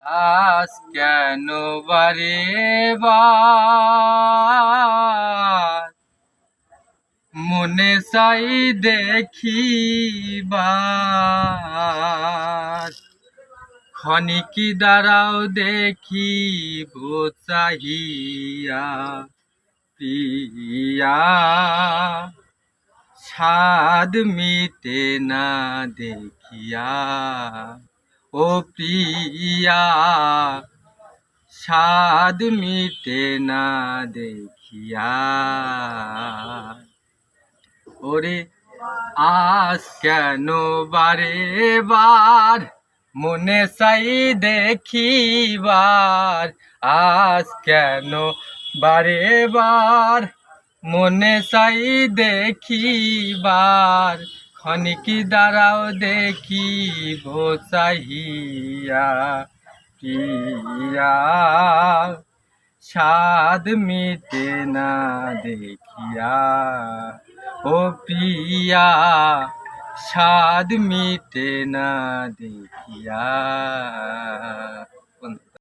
আজ কেন বারে বার মনে চাই দেখিবার, ক্ষণিকি দাঁড়াও দেখিব চাহিয়া প্রিয়া, স্বাদ মিটে না দেখিয়া ও প্রিয়া, স্বাদ মিটে না দেখিয়া। ওরে আজ কেন বারে বার মনে চাই দেখিবার, আজ কেন বারে বার মনে চাই দেখিবার, ক্ষণিকি দাঁড়াও দেখিব চাহিয়া প্রিয়া, স্বাদ মিটে না দেখিয়া ও প্রিয়া, স্বাদ মিটে না দেখিয়া।